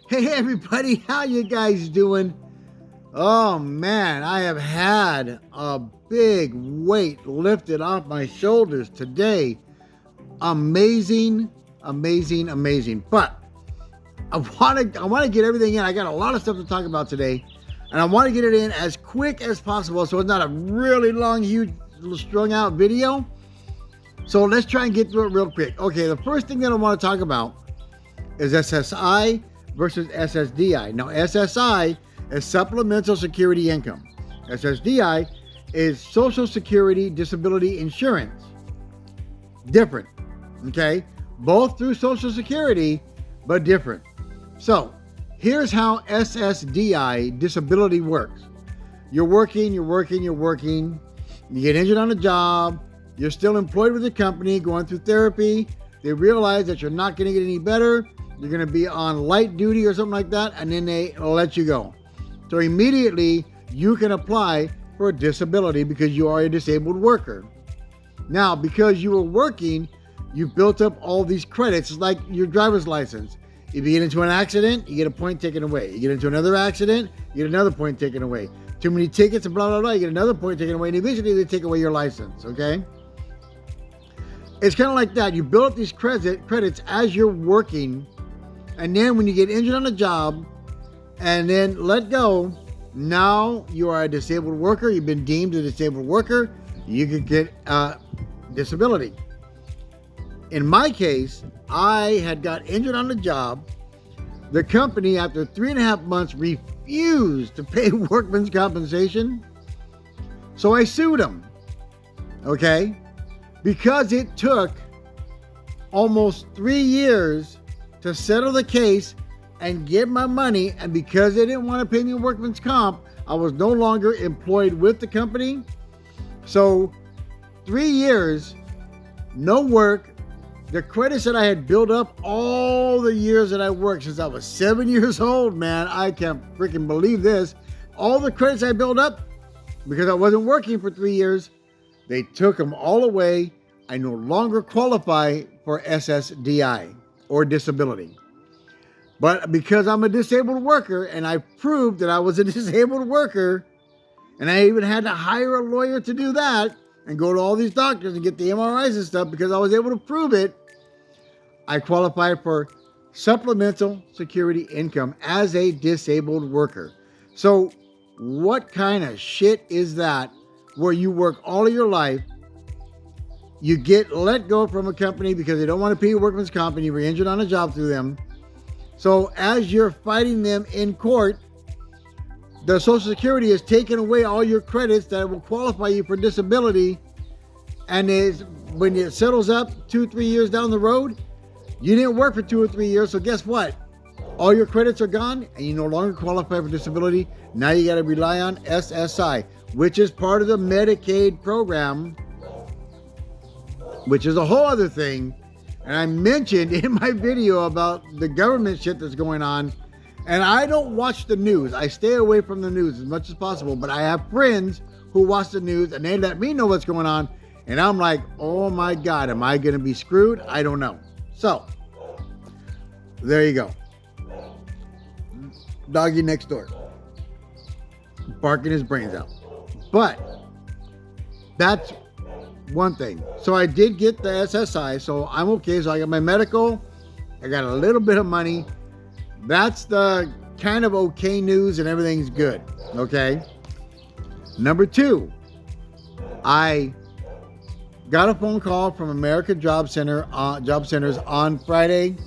Hey everybody, how you guys doing? Oh man, I have had a big weight lifted off my shoulders today. Amazing, amazing, amazing. But I want to get everything in. I got a lot of stuff to talk about today, and I want to get it in as quick as possible so it's not a really long, huge, strung out video. So let's try and get through it real quick. Okay, the first thing that I want to talk about is SSI versus SSDI. Now, SSI is supplemental security income. SSDI is Social Security Disability Insurance. Different, okay? Both through Social Security, but different. So, here's how SSDI disability works. You're working, you get injured on a job, you're still employed with the company, going through therapy, they realize that you're not gonna get any better, you're going to be on light duty or something like that, and then they let you go. So immediately you can apply for a disability because you are a disabled worker. Now, because you were working, you built up all these credits. It's like your driver's license. If you get into an accident, you get a point taken away. You get into another accident, you get another point taken away. Too many tickets and blah, blah, blah, you get another point taken away, and eventually they take away your license, okay? It's kind of like that. You build up these credits as you're working. And then when you get injured on a job and then let go, now you are a disabled worker. You've been deemed a disabled worker. You could get disability. In my case, I had got injured on the job. The company, after 3.5 months, refused to pay workman's compensation. So I sued them, okay? Because it took almost 3 years to settle the case and get my money, and because they didn't want to pay me workman's comp, I was no longer employed with the company. So 3 years, no work. The credits that I had built up all the years that I worked since I was 7 years old, man, I can't freaking believe this. All the credits I built up because I wasn't working for 3 years, they took them all away. I no longer qualify for SSDI. Or disability. But because I'm a disabled worker and I proved that I was a disabled worker, and I even had to hire a lawyer to do that and go to all these doctors and get the MRIs and stuff because I was able to prove it, I qualify for supplemental security income as a disabled worker. So what kind of shit is that where you work all of your life, you get let go from a company because they don't want to pay you workman's comp and you were injured on a job through them. So as you're fighting them in court, the Social Security has taken away all your credits that will qualify you for disability. And when it settles up 2-3 years down the road, you didn't work for 2 or 3 years. So guess what? All your credits are gone and you no longer qualify for disability. Now you got to rely on SSI, which is part of the Medicaid program, which is a whole other thing. And I mentioned in my video about the government shit that's going on. And I don't watch the news. I stay away from the news as much as possible. But I have friends who watch the news and they let me know what's going on. And I'm like, oh my God, am I going to be screwed? I don't know. So, there you go. Doggy next door. Barking his brains out. But, that's one thing. So I did get the SSI, so I'm okay. So I got my medical, I got a little bit of money. That's the kind of okay news and everything's good, okay? Number 2, I got a phone call from American Job Centers on Friday.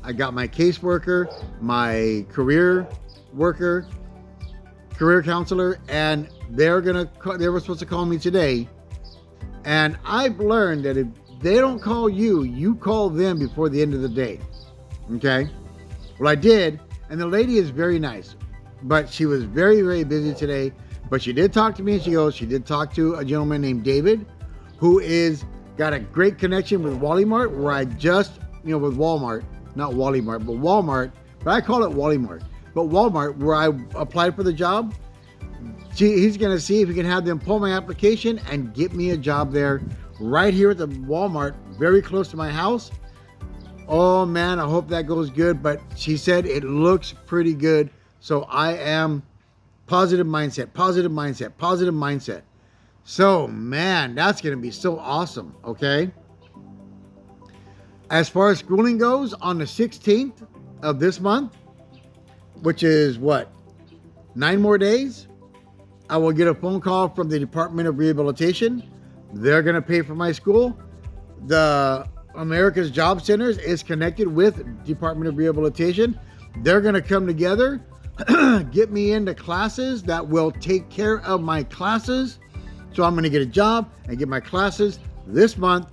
I got my caseworker, my career counselor, and they were supposed to call me today. And I've learned that if they don't call you, you call them before the end of the day. Okay? Well, I did, and the lady is very nice, but she was very, very busy today. But she did talk to me, and she did talk to a gentleman named David, who got a great connection with Walmart, where I just, with Walmart, not Walmart, but Walmart, but I call it Walmart. But Walmart, where I applied for the job, he's going to see if he can have them pull my application and get me a job there right here at the Walmart, very close to my house. Oh man, I hope that goes good. But she said it looks pretty good. So I am positive mindset, positive mindset, positive mindset. So man, that's going to be so awesome. Okay. As far as schooling goes, on the 16th of this month, which is what, 9 more days, I will get a phone call from the Department of Rehabilitation. They're going to pay for my school. The America's Job Centers is connected with Department of Rehabilitation. They're going to come together, get me into classes that will take care of my classes. So I'm going to get a job and get my classes this month.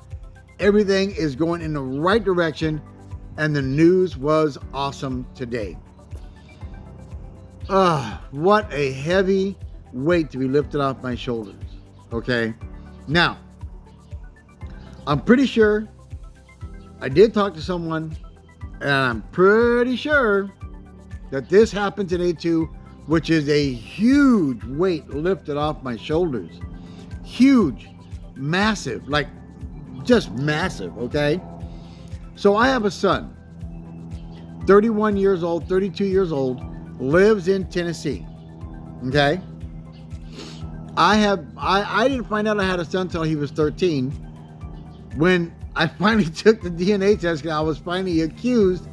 Everything is going in the right direction, and the news was awesome today. What a heavy weight to be lifted off my shoulders. Okay. Now, I'm pretty sure I did talk to someone, and I'm pretty sure that this happened today too, which is a huge weight lifted off my shoulders. Huge, massive, like just massive, okay? So I have a son, 31 years old, 32 years old, lives in Tennessee, okay? I didn't find out I had a son until he was 13. When I finally took the DNA test, I was finally accused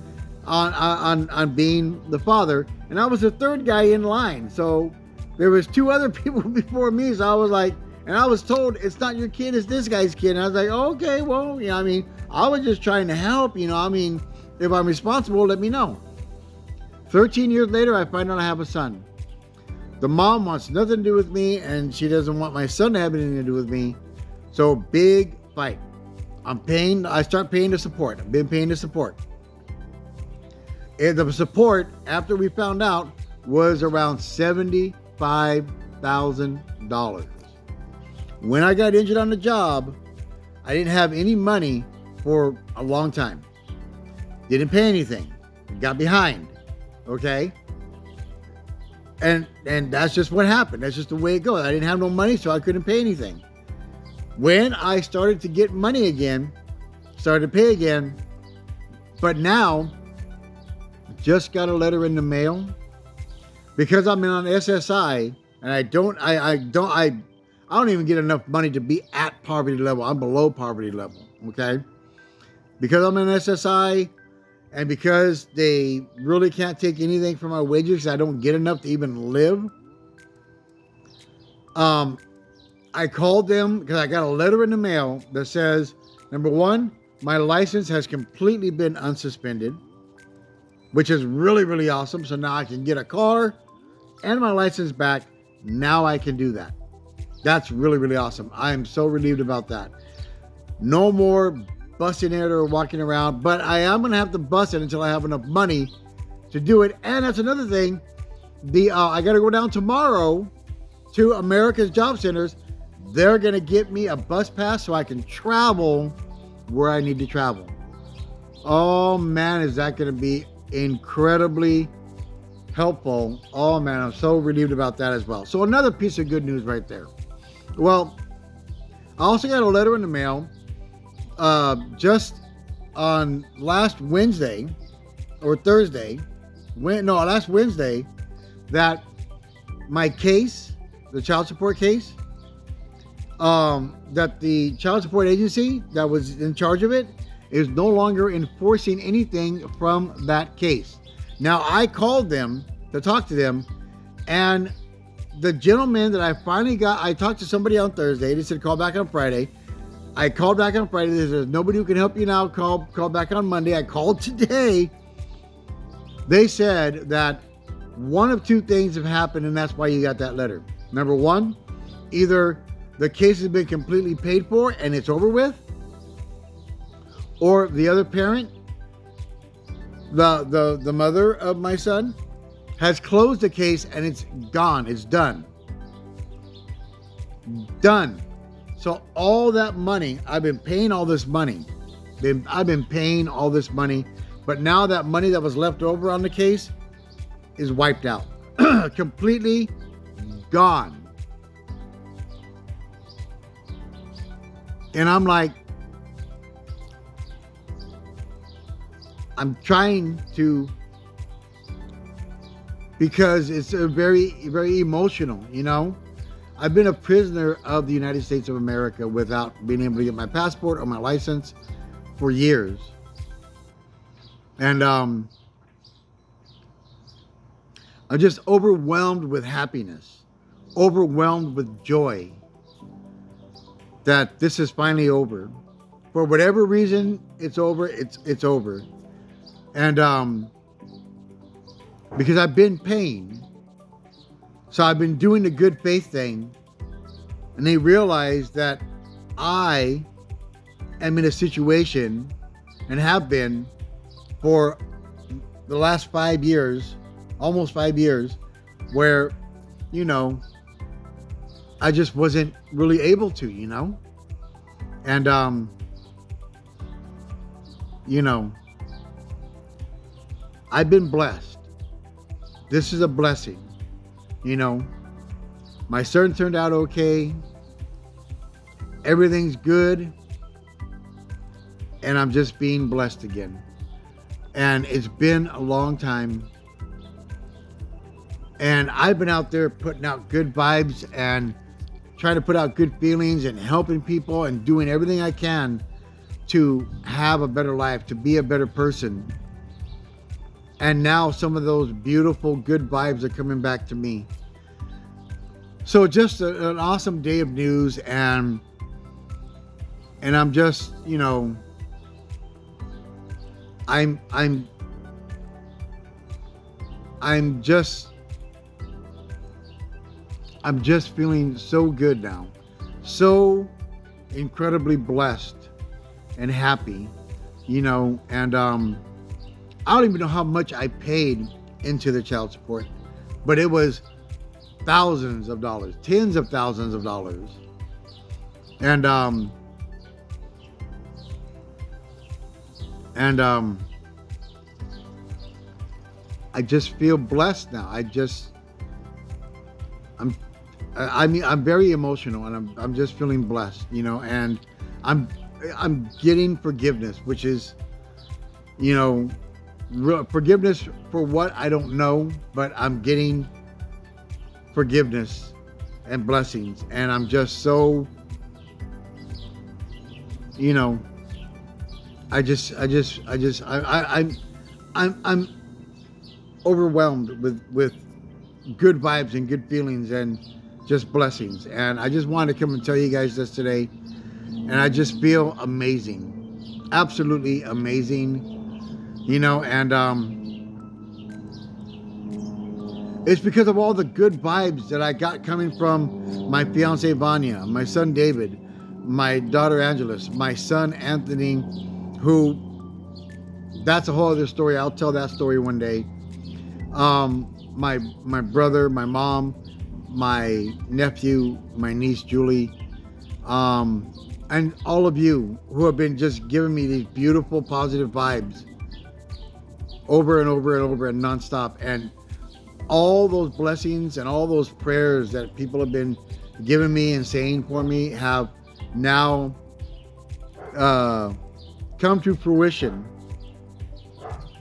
on being the father, and I was the third guy in line. So there was 2 other people before me, so I was like, and I was told, it's not your kid, it's this guy's kid. And I was like, okay, well, you know, I mean, I was just trying to help, you know, I mean, if I'm responsible, let me know. 13 years later, I find out I have a son. The mom wants nothing to do with me, and she doesn't want my son to have anything to do with me. So big fight. I start paying the support. I've been paying the support. And the support, after we found out, was around $75,000. When I got injured on the job, I didn't have any money for a long time. Didn't pay anything. Got behind. Okay? And that's just what happened. That's just the way it goes. I didn't have no money, so I couldn't pay anything. When I started to get money again, started to pay again, but now, just got a letter in the mail, because I'm on SSI, and I don't even get enough money to be at poverty level. I'm below poverty level, okay? Because I'm in SSI, and because they really can't take anything from my wages, because I don't get enough to even live, I called them because I got a letter in the mail that says, number 1, my license has completely been unsuspended, which is really, really awesome. So now I can get a car and my license back. Now I can do that. That's really, really awesome. I am so relieved about that. No more busting it or walking around, but I am going to have to bust it until I have enough money to do it. And that's another thing. I got to go down tomorrow to America's Job Centers. They're going to get me a bus pass so I can travel where I need to travel. Oh man, is that going to be incredibly helpful. Oh man, I'm so relieved about that as well. So another piece of good news right there. Well, I also got a letter in the mail just on last Wednesday or Thursday, last Wednesday, that my case, the child support case, that the child support agency that was in charge of it is no longer enforcing anything from that case. Now, I called them to talk to them, and the gentleman that I finally got, I talked to somebody on Thursday. They said, call back on Friday. I called back on Friday. They said, nobody who can help you now. Call back on Monday. I called today. They said that one of 2 things have happened, and that's why you got that letter. Number 1, either the case has been completely paid for and it's over with, or the other parent, the mother of my son, has closed the case and it's gone. It's done. Done. So all that money, I've been paying all this money. I've been paying all this money, but now that money that was left over on the case is wiped out. Completely gone. And I'm like, I'm trying to, because it's a very, very emotional, you know. I've been a prisoner of the United States of America without being able to get my passport or my license for years. And I'm just overwhelmed with happiness, overwhelmed with joy that this is finally over. For whatever reason, it's over. It's over. And because I've been paying, so I've been doing the good faith thing, and they realize that I am in a situation, and have been for the last 5 years, almost 5 years, where, you know, I just wasn't really able to, you know. And you know, I've been blessed. This is a blessing, you know. My son turned out okay. Everything's good. And I'm just being blessed again. And it's been a long time. And I've been out there putting out good vibes and trying to put out good feelings and helping people and doing everything I can to have a better life, to be a better person. And now some of those beautiful, good vibes are coming back to me. So just an awesome day of news, and I'm just, you know, I'm just feeling so good now, so incredibly blessed and happy, you know. And I don't even know how much I paid into the child support, but it was thousands of dollars, tens of thousands of dollars. And I just feel blessed now. I'm very emotional, and I'm just feeling blessed, you know. And I'm getting forgiveness, which is, you know, forgiveness for what I don't know, but I'm getting forgiveness and blessings, and I'm just so, you know, I'm overwhelmed with good vibes and good feelings and just blessings. And I just wanted to come and tell you guys this today, and I just feel amazing, absolutely amazing, you know. And it's because of all the good vibes that I got coming from my fiance Vanya, my son David, my daughter Angeles, my son Anthony, who, that's a whole other story. I'll tell that story one day. My brother, my mom, my nephew, my niece Julie, and all of you who have been just giving me these beautiful positive vibes over and over and over and nonstop. And all those blessings and all those prayers that people have been giving me and saying for me have now come to fruition.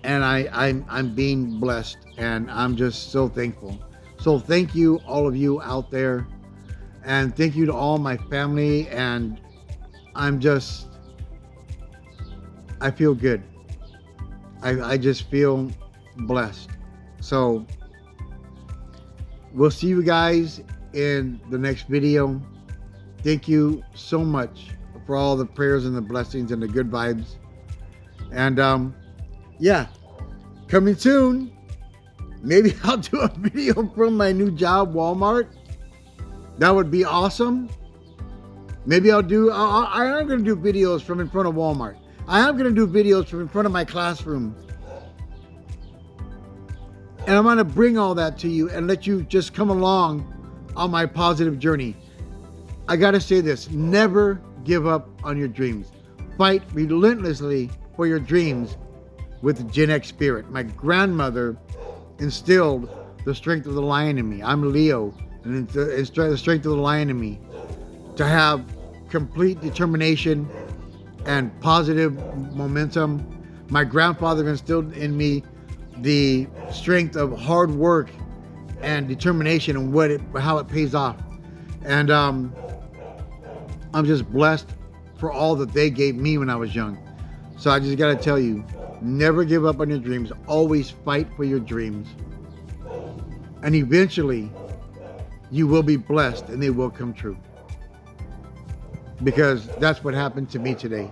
And I'm being blessed, and I'm just so thankful. So thank you, all of you out there, and thank you to all my family. And I feel good. I just feel blessed. So we'll see you guys in the next video. Thank you so much for all the prayers and the blessings and the good vibes. And yeah, coming soon. Maybe I'll do a video from my new job, Walmart. That would be awesome. Maybe I am going to do videos from in front of Walmart. I am going to do videos from in front of my classroom. And I'm going to bring all that to you and let you just come along on my positive journey. I got to say this: never give up on your dreams. Fight relentlessly for your dreams with the Gen X spirit. My grandmother instilled the strength of the lion in me. I'm Leo, and it's the strength of the lion in me to have complete determination and positive momentum My grandfather instilled in me the strength of hard work and determination and how it pays off. And I'm just blessed for all that they gave me when I was young. So I just gotta tell you, never give up on your dreams. Always fight for your dreams. And eventually, you will be blessed and they will come true. Because that's what happened to me today.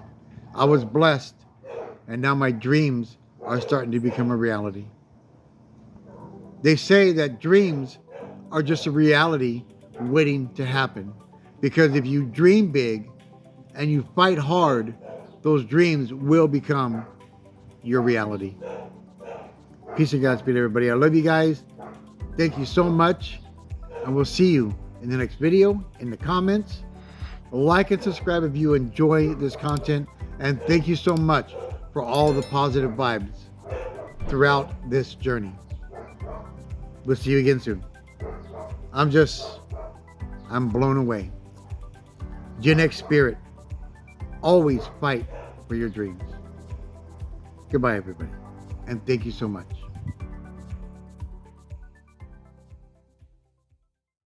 I was blessed, and now my dreams are starting to become a reality. They say that dreams are just a reality waiting to happen. Because if you dream big and you fight hard, those dreams will become your reality. Peace and Godspeed, everybody. I love you guys. Thank you so much. And we'll see you in the next video, in the comments. Like and subscribe if you enjoy this content. And thank you so much for all the positive vibes throughout this journey. We'll see you again soon. I'm blown away. Gen X spirit. Always fight for your dreams. Goodbye, everybody. And thank you so much.